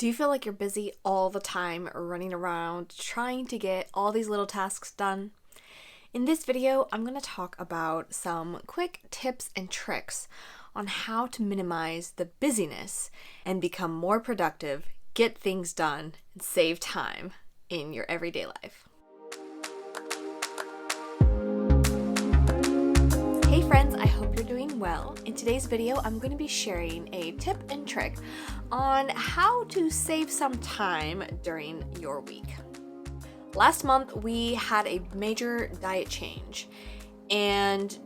Do you feel like you're busy all the time running around trying to get all these little tasks done? In this video, I'm going to talk about some quick tips and tricks on how to minimize the busyness and become more productive, get things done, and save time in your everyday life. Hey friends, I hope you're doing well. In today's video, I'm going to be sharing a tip and trick on how to save some time during your week. Last month, we had a major diet change, and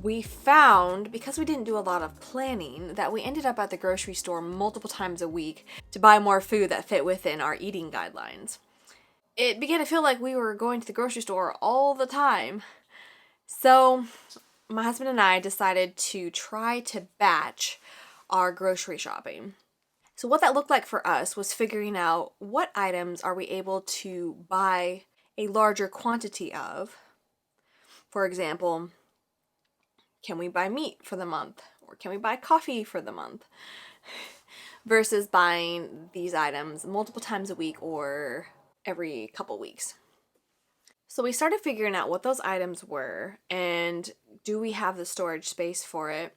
we found, because we didn't do a lot of planning, that we ended up at the grocery store multiple times a week to buy more food that fit within our eating guidelines. It began to feel like we were going to the grocery store all the time. So my husband and I decided to try to batch our grocery shopping. So what that looked like for us was figuring out what items are we able to buy a larger quantity of. For example, can we buy meat for the month? Or can we buy coffee for the month? Versus buying these items multiple times a week or every couple weeks. So we started figuring out what those items were, and do we have the storage space for it?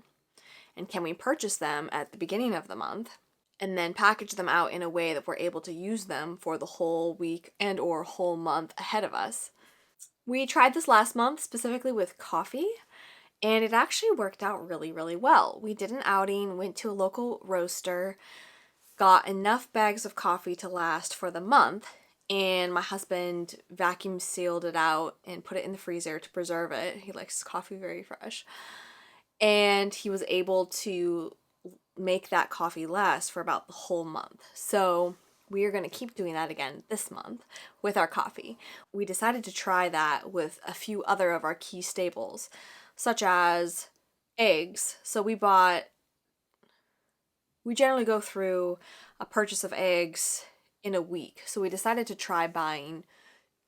And can we purchase them at the beginning of the month and then package them out in a way that we're able to use them for the whole week and or whole month ahead of us? We tried this last month specifically with coffee, and it actually worked out really, really well. We did an outing, went to a local roaster, got enough bags of coffee to last for the month, and my husband vacuum sealed it out and put it in the freezer to preserve it. He likes coffee very fresh. And he was able to make that coffee last for about the whole month. So we are going to keep doing that again this month with our coffee. We decided to try that with a few other of our key staples, such as eggs. So we generally go through a purchase of eggs in a week. So we decided to try buying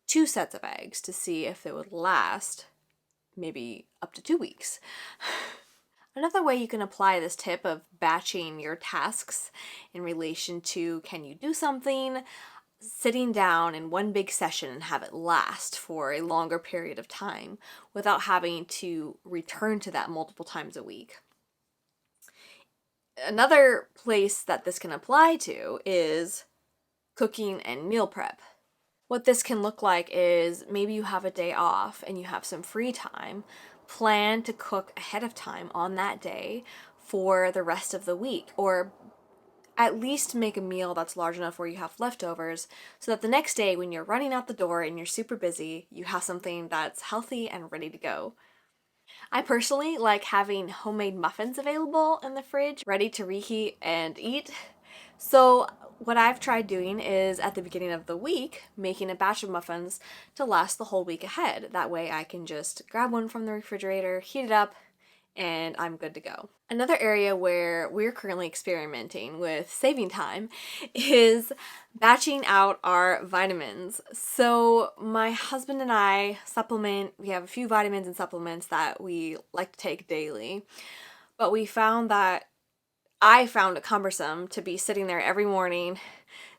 2 sets of eggs to see if they would last maybe up to 2 weeks. Another way you can apply this tip of batching your tasks in relation to can you do something, sitting down in one big session and have it last for a longer period of time without having to return to that multiple times a week. Another place that this can apply to is cooking and meal prep. What this can look like is maybe you have a day off and you have some free time. Plan to cook ahead of time on that day for the rest of the week, or at least make a meal that's large enough where you have leftovers so that the next day when you're running out the door and you're super busy, you have something that's healthy and ready to go. I personally like having homemade muffins available in the fridge, ready to reheat and eat. So what I've tried doing is at the beginning of the week, making a batch of muffins to last the whole week ahead. That way I can just grab one from the refrigerator, heat it up, and I'm good to go. Another area where we're currently experimenting with saving time is batching out our vitamins. So my husband and I supplement. We have a few vitamins and supplements that we like to take daily, but I found it cumbersome to be sitting there every morning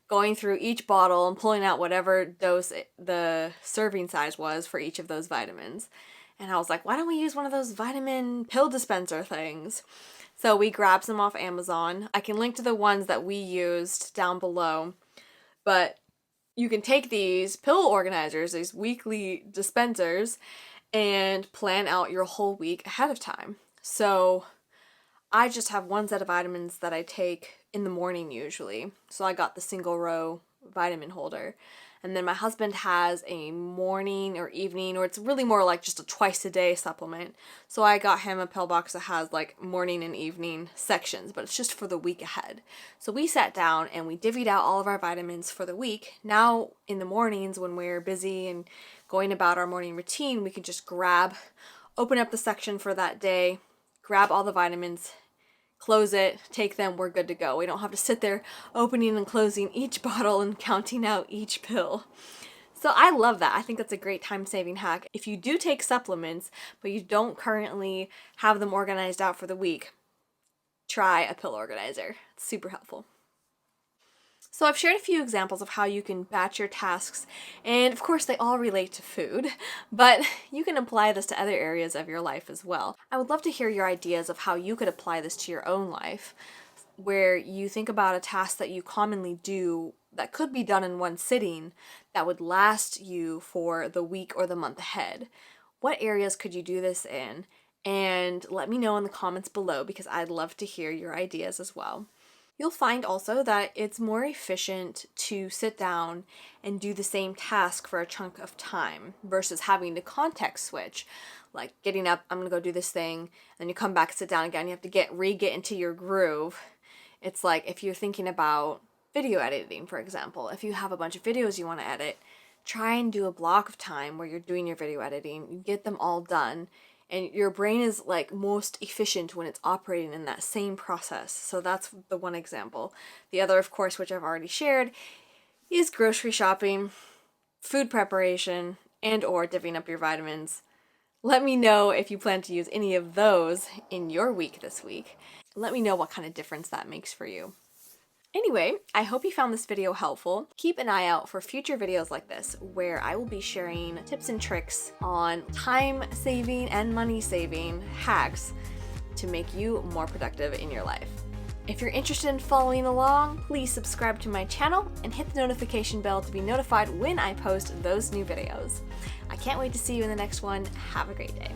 going through each bottle and pulling out whatever dose the serving size was for each of those vitamins. And I was like, why don't we use one of those vitamin pill dispenser things? So we grabbed some off Amazon. I can link to the ones that we used down below. But you can take these pill organizers, these weekly dispensers, and plan out your whole week ahead of time. So I just have one set of vitamins that I take in the morning usually. So I got the single row vitamin holder. And then my husband has a morning or evening, or it's really more like just a twice a day supplement. So I got him a pill box that has like morning and evening sections, but it's just for the week ahead. So we sat down and we divvied out all of our vitamins for the week. Now in the mornings when we're busy and going about our morning routine, we can just open up the section for that day, grab all the vitamins, close it, take them, we're good to go. We don't have to sit there opening and closing each bottle and counting out each pill. So I love that. I think that's a great time-saving hack. If you do take supplements, but you don't currently have them organized out for the week, try a pill organizer. It's super helpful. So I've shared a few examples of how you can batch your tasks, and of course they all relate to food, but you can apply this to other areas of your life as well. I would love to hear your ideas of how you could apply this to your own life, where you think about a task that you commonly do that could be done in one sitting that would last you for the week or the month ahead. What areas could you do this in? And let me know in the comments below because I'd love to hear your ideas as well. You'll find also that it's more efficient to sit down and do the same task for a chunk of time versus having to context switch. Like getting up, I'm gonna go do this thing, then you come back and sit down again, you have to get into your groove. It's like if you're thinking about video editing, for example, if you have a bunch of videos you want to edit, try and do a block of time where you're doing your video editing, you get them all done, and your brain is like most efficient when it's operating in that same process. So that's the one example. The other, of course, which I've already shared, is grocery shopping, food preparation, and or divvying up your vitamins. Let me know if you plan to use any of those in your week this week. Let me know what kind of difference that makes for you. Anyway, I hope you found this video helpful. Keep an eye out for future videos like this, where I will be sharing tips and tricks on time saving and money saving hacks to make you more productive in your life. If you're interested in following along, please subscribe to my channel and hit the notification bell to be notified when I post those new videos. I can't wait to see you in the next one. Have a great day.